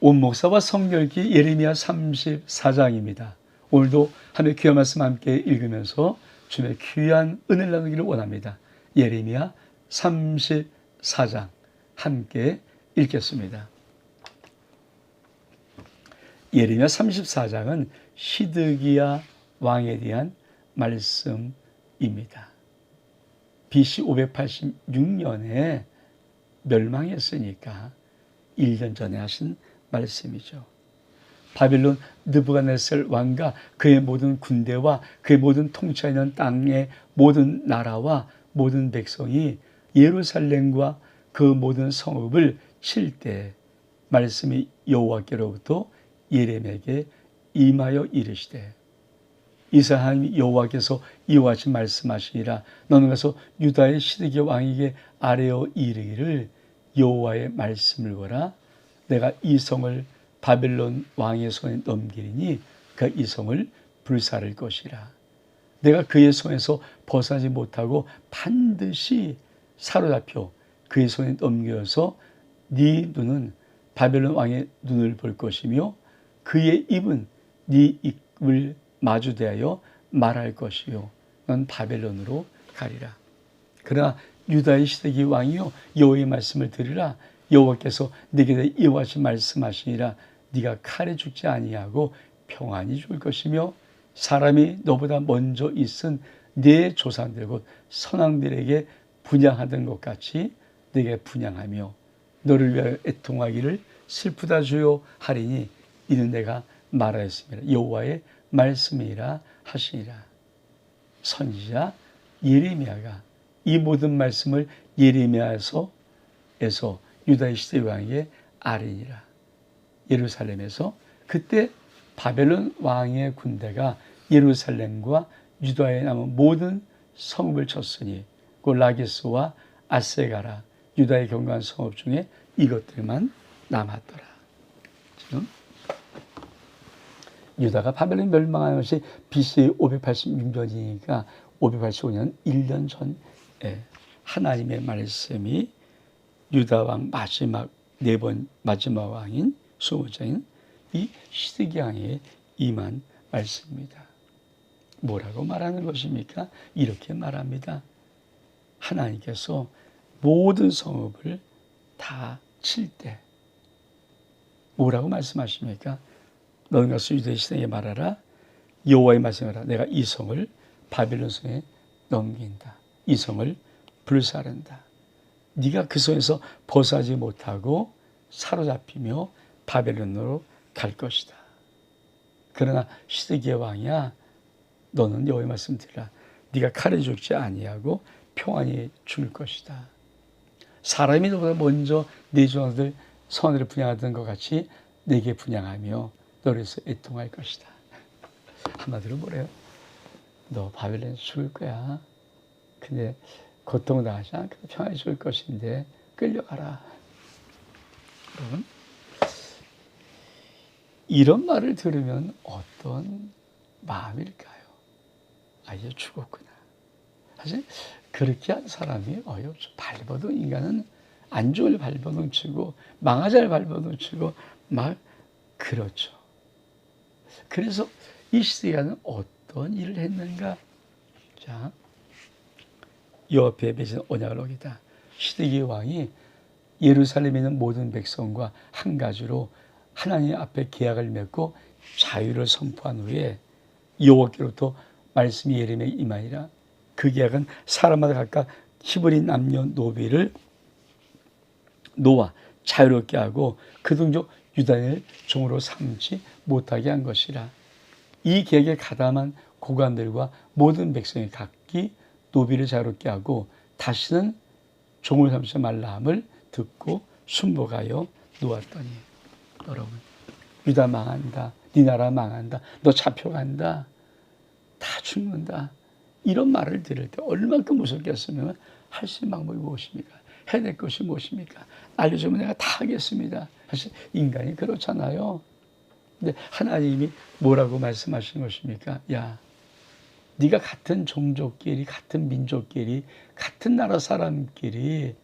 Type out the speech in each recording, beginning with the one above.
온 목사와 성결기 예레미야 34장입니다. 오늘도 하나님의 귀한 말씀 함께 읽으면서 주님의 귀한 은혜를 나누기를 원합니다. 예레미야 34장 함께 읽겠습니다. 예레미야 34장은 시드기야 왕에 대한 말씀입니다. BC 586년에 멸망했으니까 1년 전에 하신 말씀이죠. 바빌론 느부갓네살 왕과 그의 모든 군대와 그의 모든 통치하는 땅의 모든 나라와 모든 백성이 예루살렘과 그 모든 성읍을 칠 때 말씀이 여호와께로부터 예레미야에게 임하여 이르시되 이스라엘 여호와께서 이와 같이 말씀하시니라. 너는 가서 유다의 시드기야 왕에게 아뢰어 이르기를 여호와의 말씀을 보라. 내가 이 성을 바벨론 왕의 손에 넘기리니 그 이 성을 불사를 것이라. 내가 그의 손에서 벗어나지 못하고 반드시 사로잡혀 그의 손에 넘겨서 네 눈은 바벨론 왕의 눈을 볼 것이며 그의 입은 네 입을 마주대하여 말할 것이요 넌 바벨론으로 가리라. 그러나 유다의 시드기 왕이요 여호와의 말씀을 들으라. 여호와께서 네게 이와 같이 말씀하시니라. 네가 칼에 죽지 아니하고 평안히 죽을 것이며 사람이 너보다 먼저 있은 네 조상들 곧 선왕들에게 분향하던 것 같이 네게 분향하며 너를 위하여 애통하기를 슬프다 주요 하리니 이는 내가 말하였습니다. 여호와의 말씀이라 하시니라. 선지자 예레미야가 이 모든 말씀을 예레미야에서 유다의 시드기 왕에게 아뢰니라. 예루살렘에서 그때 바벨론 왕의 군대가 예루살렘과 유다에 남은 모든 성읍을 쳤으니 그 라기스와 아세가라 유다의 견고한 성읍 중에 이것들만 남았더라. 지금 유다가 바벨론 멸망한 것이 BC 586년이니까 585년 1년 전에 하나님의 말씀이 유다 왕 마지막 마지막 왕인 수호자인 이 시드기 왕에 임한 말씀입니다. 뭐라고 말하는 것입니까? 이렇게 말합니다. 하나님께서 모든 성읍을 다 칠 때 뭐라고 말씀하십니까? 너는 가서 유다의 시드기에게 말하라. 여호와의 말씀하라. 내가 이 성을 바벨론 손에 넘긴다. 이 성을 불사른다. 네가 그 손에서 벗어나지 못하고 사로잡히며 바벨론으로 갈 것이다. 그러나 시드기야 왕이야 너는 여호와의 말씀 들으라. 네가 칼에 죽지 아니하고 평안히 죽을 것이다. 사람이 너보다 먼저 네 조상들 선을 분향하던 것 같이 네게 분향하며 너를 위해서 애통할 것이다. 한마디로 뭐래요? 너 바벨론에 죽을 거야. 근데 고통당하지 않고 평안히 죽을 것인데 끌려가라. 여러분, 이런 말을 들으면 어떤 마음일까요? 아, 이제 죽었구나. 사실 그렇게 한 사람이 발버둥 인간은 안 좋을 발버둥 치고 망하잘 발버둥 치고 막 그렇죠. 그래서 이 시드기야는 어떤 일을 했는가? 자, 여호와 앞에 맺은 언약을 어기다. 시드기 왕이 예루살렘에 있는 모든 백성과 한 가지로 하나님 앞에 계약을 맺고 자유를 선포한 후에 여호와께로부터 말씀이 예레미야에게 임하니라. 그 계약은 사람마다 각각 히브리 남녀 노비를 놓아 자유롭게 하고 그 동족 유다인을 종으로 삼지 못하게 한 것이라. 이 계획에 가담한 고관들과 모든 백성이 각기 노비를 자유롭게 하고 다시는 종을 삼지 말라 함을 듣고 순복하여 놓았더니 여러분 유다 망한다. 네 나라 망한다. 너 잡혀간다. 다 죽는다. 이런 말을 들을 때 얼마큼 무섭겠으면 할 수 있는 방법이 무엇입니까? 해낼 것이 무엇입니까? 알려주면 내가 다 하겠습니다. 사실 인간이 그렇잖아요. 근데 하나님이 뭐라고 말씀하시는 것입니까? 야, 네가 같은 종족끼리, 같은 민족끼리, 같은 나라 사람끼리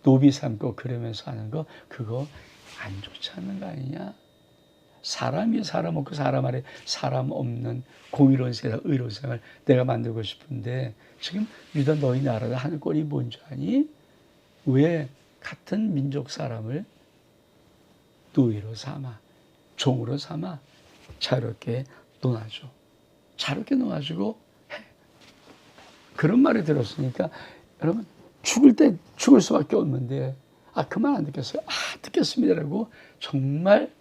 노비 삼고 그러면서 하는 거, 그거 안 좋지 않은 거 아니냐? 사람이 사람 없고 사람 아래 사람 없는 공의로운 세상, 의로운 세상을 내가 만들고 싶은데 지금 유다 너희 나라가 하는 꼴이 뭔지 아니? 왜 같은 민족 사람을 노예로 삼아, 종으로 삼아 자유롭게 놓아줘. 자유롭게 놓아주고 해. 그런 말을 들었으니까 여러분 죽을 때 죽을 수밖에 없는데 그 말 안 듣겠어요? 듣겠습니다라고 정말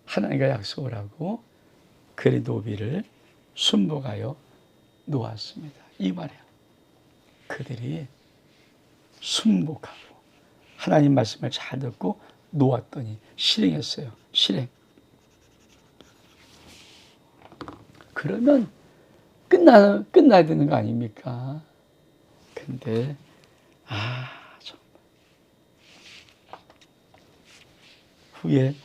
하나님과 약속을 하고 그리 노비를 순복하여 놓았습니다. 이 말이에요. 그들이 순복하고 하나님 말씀을 잘 듣고 놓았더니 실행했어요. 실행. 그러면 끝나야 되는 거 아닙니까? 근데 정말 후에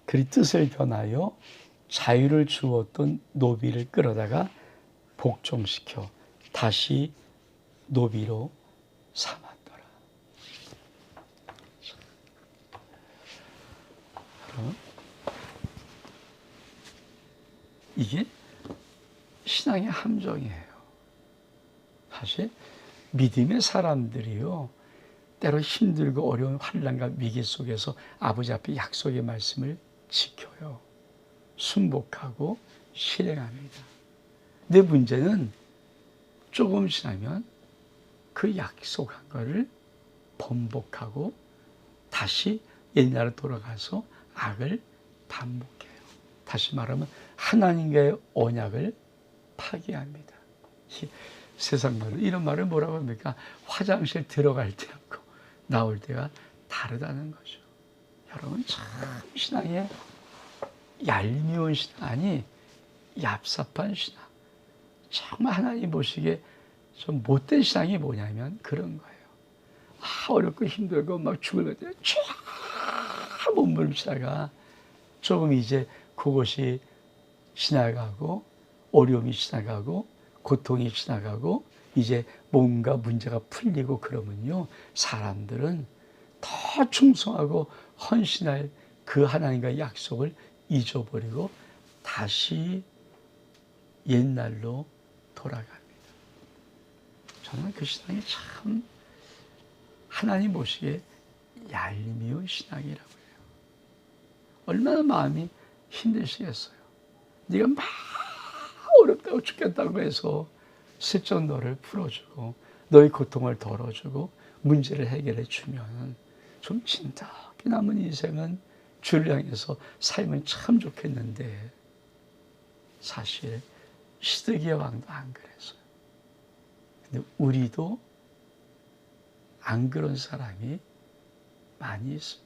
그리 뜻을 변하여 자유를 주었던 노비를 끌어다가 복종시켜 다시 노비로 삼았더라. 이게 신앙의 함정이에요. 사실 믿음의 사람들이요, 때로 힘들고 어려운 환난과 위기 속에서 아버지 앞에 약속의 말씀을 지켜요. 순복하고 실행합니다. 내 문제는 조금 지나면 그 약속한 거를 번복하고 다시 옛날로 돌아가서 악을 반복해요. 다시 말하면 하나님과의 언약을 파기합니다. 세상 말로 이런 말을 뭐라고 합니까? 화장실 들어갈 때하고 나올 때가 다르다는 거죠. 여러분 참 신앙에 얄미운 신앙 아니 얍삽한 신앙, 정말 하나님 보시기에 좀 못된 신앙이 뭐냐면 그런 거예요. 어렵고 힘들고 막 죽을 때 쫙 몸부림치다가 조금 이제 그것이 지나가고 어려움이 지나가고 고통이 지나가고 이제 뭔가 문제가 풀리고 그러면요, 사람들은 더 충성하고 헌신할 그 하나님과의 약속을 잊어버리고 다시 옛날로 돌아갑니다. 저는 그 신앙이 참 하나님 보시기에 얄미운 신앙이라고 해요. 얼마나 마음이 힘드시겠어요. 네가 막 어렵다고 죽겠다고 해서 슬쩍 너를 풀어주고 너의 고통을 덜어주고 문제를 해결해 주면 좀 진득하게 남은 인생은 주를 향해서 살면 참 좋겠는데 사실 시드기야 왕도 안 그랬어요. 근데 우리도 안 그런 사람이 많이 있습니다.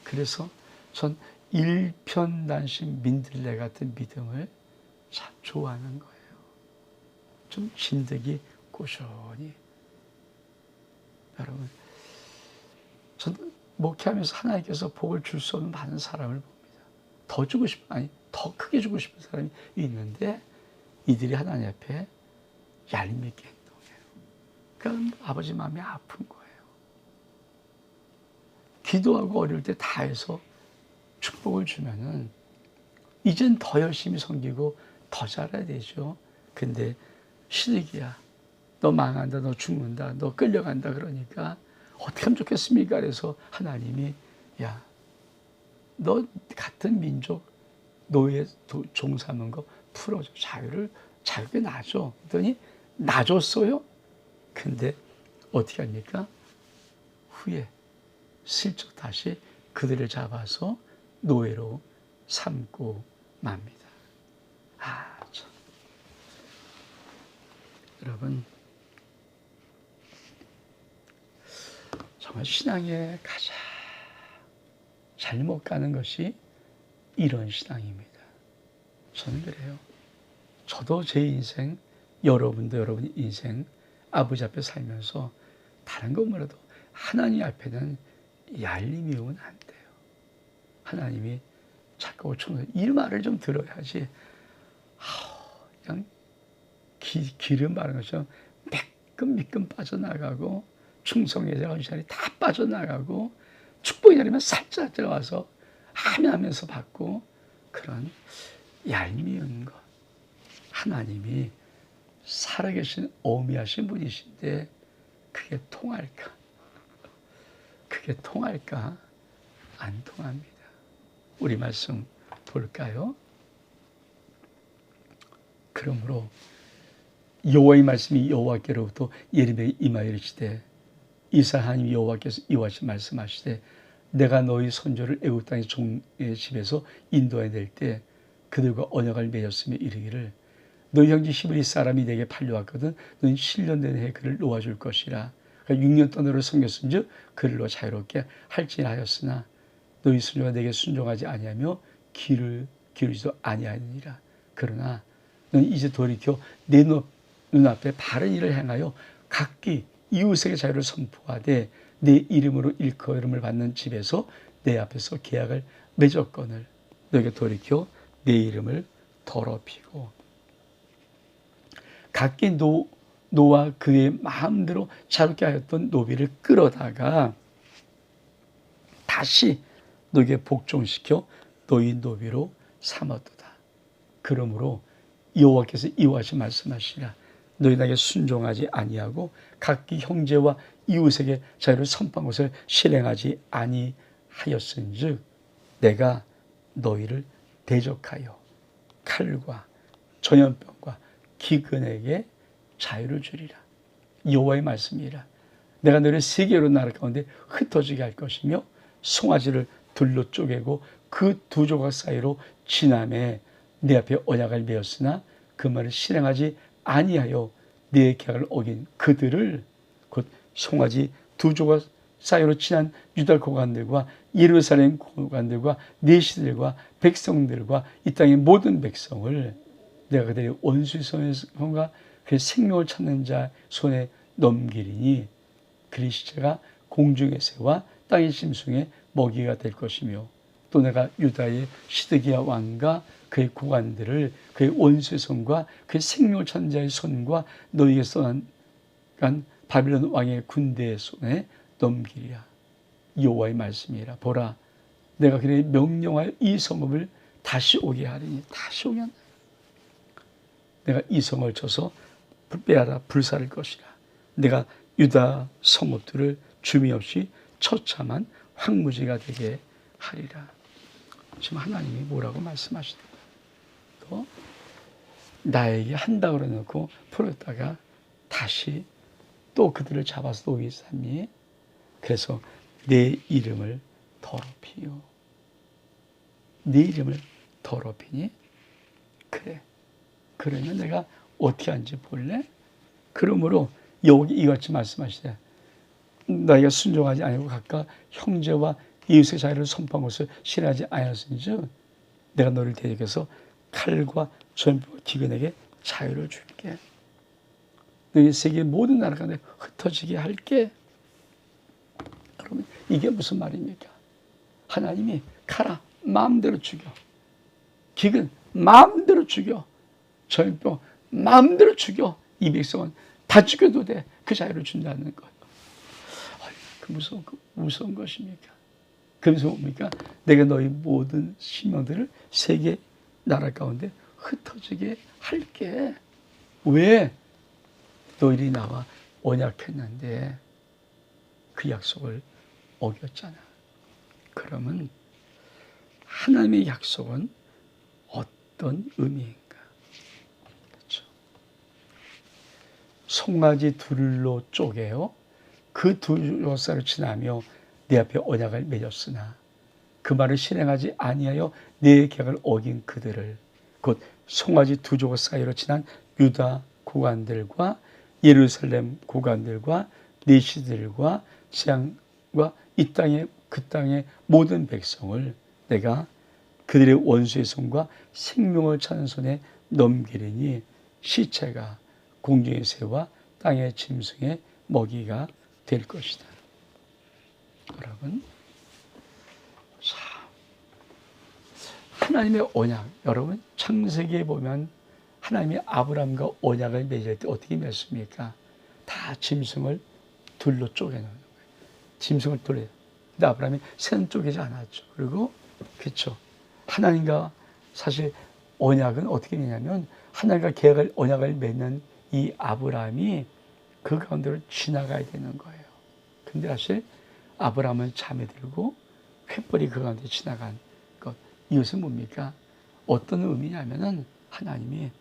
그래서 전 일편단심 민들레 같은 믿음을 참 좋아하는 거예요. 좀 진득이 꾸준히. 여러분, 전 목회하면서 하나님께서 복을 줄 수 없는 많은 사람을 봅니다. 더 주고 싶은, 아니, 더 크게 주고 싶은 사람이 있는데 이들이 하나님 앞에 얄밉게 행동해요. 그러니까 아버지 마음이 아픈 거예요. 기도하고 어려울 때 다 해서 축복을 주면은 이젠 더 열심히 섬기고 더 잘해야 되죠. 근데 시드기야, 너 망한다, 너 죽는다, 너 끌려간다 그러니까 어떻게 하면 좋겠습니까? 그래서 하나님이 야, 너 같은 민족 노예 종 삼은 거 풀어줘. 자유롭게 놔줘. 그랬더니 놔줬어요. 근데 어떻게 합니까? 후에 슬쩍 다시 그들을 잡아서 노예로 삼고 맙니다. 참. 여러분, 정말 신앙에 가장 잘못 가는 것이 이런 신앙입니다. 저는 그래요. 저도 제 인생, 여러분도 여러분 인생 아버지 앞에 살면서 다른 것 뭐라도 하나님 앞에는 얄미우면 안 돼요. 하나님이 자꾸 이 말을 좀 들어야지. 그냥 기름 바른 것처럼 매끈매끈 빠져나가고 충성의 헌신이 다 빠져나가고 축복이 내리면 살짝 들어와서 하면서 받고 그런 얄미운 것. 하나님이 살아계신 어미하신 분이신데 그게 통할까? 그게 통할까? 안 통합니다. 우리 말씀 볼까요? 그러므로 여호와의 말씀이 여호와께로부터 예레미야에 임하여 이르시되 이스라엘 하나님 여호와께서 이와 같이 말씀하시되 내가 너희 선조를 애굽 땅의 종의 집에서 인도해 낼 때 그들과 언약을 맺었으며 이르기를 너희 형제 히브리 사람이 내게 팔려왔거든 너희 7년 된 해에 그를 놓아줄 것이라. 그러니까 6년 동안 너를 섬겼은즉 그를 놓아 자유롭게 할지하였으나 너희 선조가 내게 순종하지 아니하며 귀를 기울이지도 아니하니라. 그러나 너는 이제 돌이켜 내 눈앞에 바른 일을 행하여 각기 이웃에게 자유를 선포하되 내 이름으로 일컬음을 받는 집에서 내 앞에서 계약을 맺었거늘 너희가 돌이켜 내 이름을 더럽히고 각기 노와 그의 마음대로 자유롭게 하였던 노비를 끌어다가 다시 너에게 복종시켜 너희 노비로 삼았도다. 그러므로 여호와께서 이와 같이 말씀하시라. 너희 나에게 순종하지 아니하고 각기 형제와 이웃에게 자유를 선포한 것을 실행하지 아니하였은즉 내가 너희를 대적하여 칼과 전염병과 기근에게 자유를 주리라. 여호와의 말씀이라. 내가 너희를 세계로 나라 가운데 흩어지게 할 것이며 송아지를 둘로 쪼개고 그 두 조각 사이로 지남에 내 앞에 언약을 맺었으나 그 말을 실행하지 아니하여 내 계약을 어긴 그들을 곧 송아지 두 조각 사이로 친한 유다 고관들과 예루살렘 고관들과 내시들과 백성들과 이 땅의 모든 백성을 내가 그들의 원수의 손과 그 생명을 찾는 자 손에 넘기리니 그리 시체가 공중의 새와 땅의 짐승의 먹이가 될 것이며 또 내가 유다의 시드기야 왕과 그의 고관들을 그의 원수의 손과 그의 생명을 찾는 자의 손과 너희에게 써난 바빌론 왕의 군대의 손에 넘기리라. 여호와의 말씀이라. 보라 내가 그들의 명령하여 이 성읍을 다시 오게 하리니 다시 오게 한다. 내가 이 성을 쳐서 빼앗아 불사를 것이라. 내가 유다 성읍들을 주미 없이 처참한 황무지가 되게 하리라. 지금 하나님이 뭐라고 말씀하시는 거예요? 또 나에게 한다 그러놓고 풀었다가 다시 또 그들을 잡아서 오게 삼니 그래서 내 이름을 더럽히요. 내 이름을 더럽히니 그래. 그러면 내가 어떻게 하는지 볼래? 그러므로 여기 이같이 말씀하시되 너희가 순종하지 아니고 각각 형제와 이웃의 자유를 선포한 것을 실행하지 아니하였은즉 내가 너를 대적해서 칼과 전염병과 기근에게 자유를 줄게. 너희 세계 모든 나라 가운데 흩어지게 할게. 그러면 이게 무슨 말입니까? 하나님이 가라 마음대로 죽여. 기근 마음대로 죽여. 전염병 마음대로 죽여. 이 백성은 다 죽여도 돼. 그 자유를 준다는 거예요. 그 무서운 것입니까? 그래서 뭡니까? 내가 너희 모든 신명들을 세계 나라 가운데 흩어지게 할게. 왜? 너희들이 나와 언약했는데 그 약속을 어겼잖아. 그러면 하나님의 약속은 어떤 의미인가? 그렇죠. 송아지 둘로 쪼개요. 그 두 조각사를 지나며 내 앞에 언약을 맺었으나 그 말을 실행하지 아니하여 내 계약을 어긴 그들을 곧 송아지 두 조각 사이로 지난 유다 고관들과 예루살렘 고관들과 내시들과 재앙과 이 땅의 그 땅의 모든 백성을 내가 그들의 원수의 손과 생명을 찾는 손에 넘기리니 시체가 공중의 새와 땅의 짐승의 먹이가 될 것이다. 여러분, 하나님의 언약, 여러분 창세기에 보면 하나님이 아브라함과 언약을 맺을 때 어떻게 맺습니까? 다 짐승을 둘로 쪼개놓는 거예요. 짐승을 둘로 근데 아브라함이 샘 쪼개지 않았죠. 그리고 그렇죠. 하나님과 사실 언약은 어떻게 되냐면 하나님과 계약을 언약을 맺는 이 아브라함이 그 가운데로 지나가야 되는 거예요. 근데 사실 아브라함은 잠에 들고 횃불이 그 가운데 지나간 것. 이것은 뭡니까? 어떤 의미냐면은 하나님이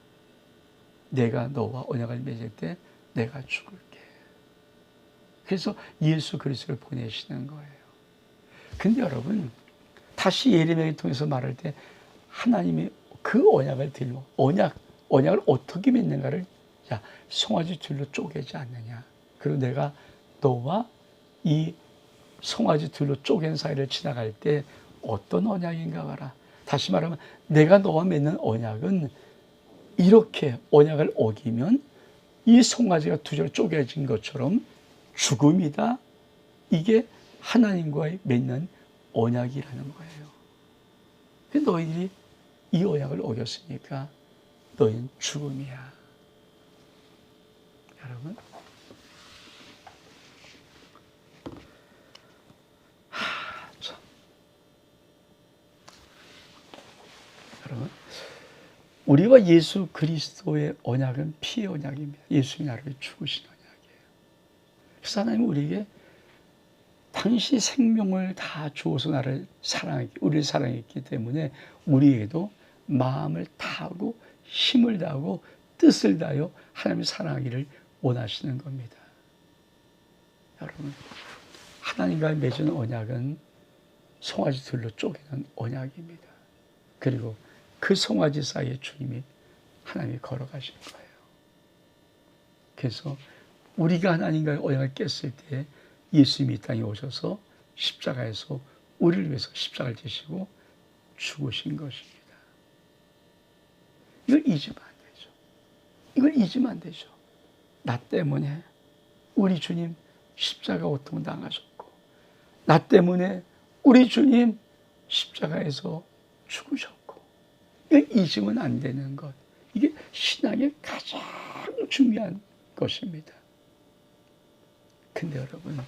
내가 너와 언약을 맺을 때 내가 죽을게. 그래서 예수 그리스도를 보내시는 거예요. 근데 여러분 다시 예레미야를 통해서 말할 때 하나님이 그 언약을 들고 언약을 어떻게 맺는가를 야 송아지 둘로 쪼개지 않느냐. 그리고 내가 너와 이 송아지 둘로 쪼갠 사이를 지나갈 때 어떤 언약인가 봐라. 다시 말하면 내가 너와 맺는 언약은 이렇게 언약을 어기면 이 송아지가 두 줄 쪼개진 것처럼 죽음이다. 이게 하나님과의 맺는 언약이라는 거예요. 너희들이 이 언약을 어겼으니까 너희는 죽음이야. 여러분, 참. 여러분, 우리와 예수 그리스도의 언약은 피의 언약입니다. 예수님이 나를 죽으신 언약이에요. 그래서 하나님은 우리에게 당시 생명을 다 주어서 우리를 사랑했기 때문에 우리에게도 마음을 다하고 힘을 다하고 뜻을 다하여 하나님을 사랑하기를 원하시는 겁니다. 여러분, 하나님과 맺은 언약은 송아지 둘로 쪼개는 언약입니다. 그리고 그 송아지 사이에 주님이 하나님이 걸어가신 거예요. 그래서 우리가 하나님과의 언약을 깼을 때 예수님이 이 땅에 오셔서 십자가에서 우리를 위해서 십자가를 지시고 죽으신 것입니다. 이걸 잊으면 안 되죠. 이걸 잊으면 안 되죠. 나 때문에 우리 주님 십자가 고통 당하셨고, 나 때문에 우리 주님 십자가에서 죽으셨고, 이걸 잊으면 안 되는 것. 이게 신앙의 가장 중요한 것입니다. 근데 여러분,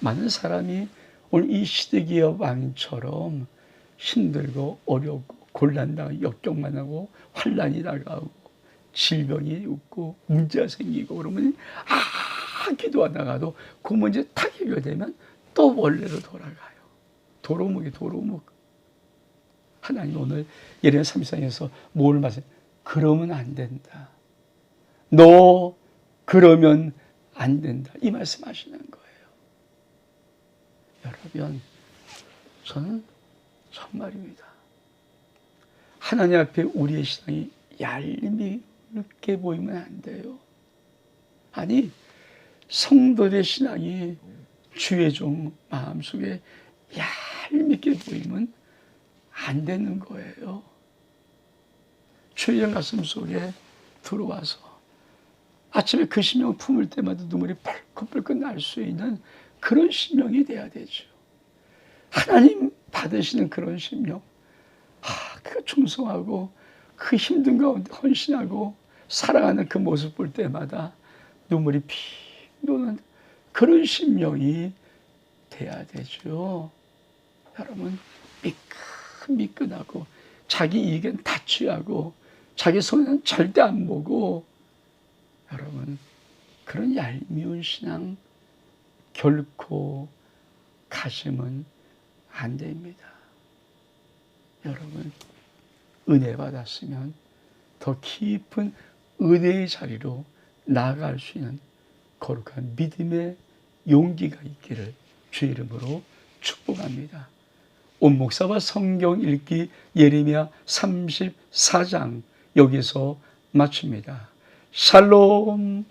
많은 사람이 오늘 이 시대기의 왕처럼 힘들고 어렵고 곤란당하고 역경만 환란이 다가오고 질병이 있고 문제가 생기고 그러면 기도하다가도 그 문제 딱 해결되면 또 원래로 돌아가요. 도루묵이 도루묵. 하나님 오늘 예레미야 33장에서 뭘 말씀해? 그러면 안 된다. 너 그러면 안 된다. 이 말씀하시는 거예요. 여러분, 저는 정말입니다. 하나님 앞에 우리의 신앙이 얄밉게 보이면 안 돼요. 아니, 성도의 신앙이 주의 종 마음속에 얄밉게 보이면 안 되는 거예요. 주의 종 가슴 속에 들어와서 아침에 그 심령을 품을 때마다 눈물이 벌컥벌컥 날 수 있는 그런 심령이 돼야 되죠. 하나님 받으시는 그런 심령. 그 충성하고 그 힘든 가운데 헌신하고 사랑하는 그 모습 볼 때마다 눈물이 피 도는 그런 심령이 돼야 되죠. 여러분, 미끈미끈하고 자기 이익엔 다 취하고 자기 손에는 절대 안 보고, 여러분, 그런 얄미운 신앙 결코 가시면 안 됩니다. 여러분, 은혜 받았으면 더 깊은 은혜의 자리로 나아갈 수 있는 거룩한 믿음의 용기가 있기를 주의 이름으로 축복합니다. 온 목사와 성경 읽기 예레미야 34장 여기서 마칩니다. 샬롬.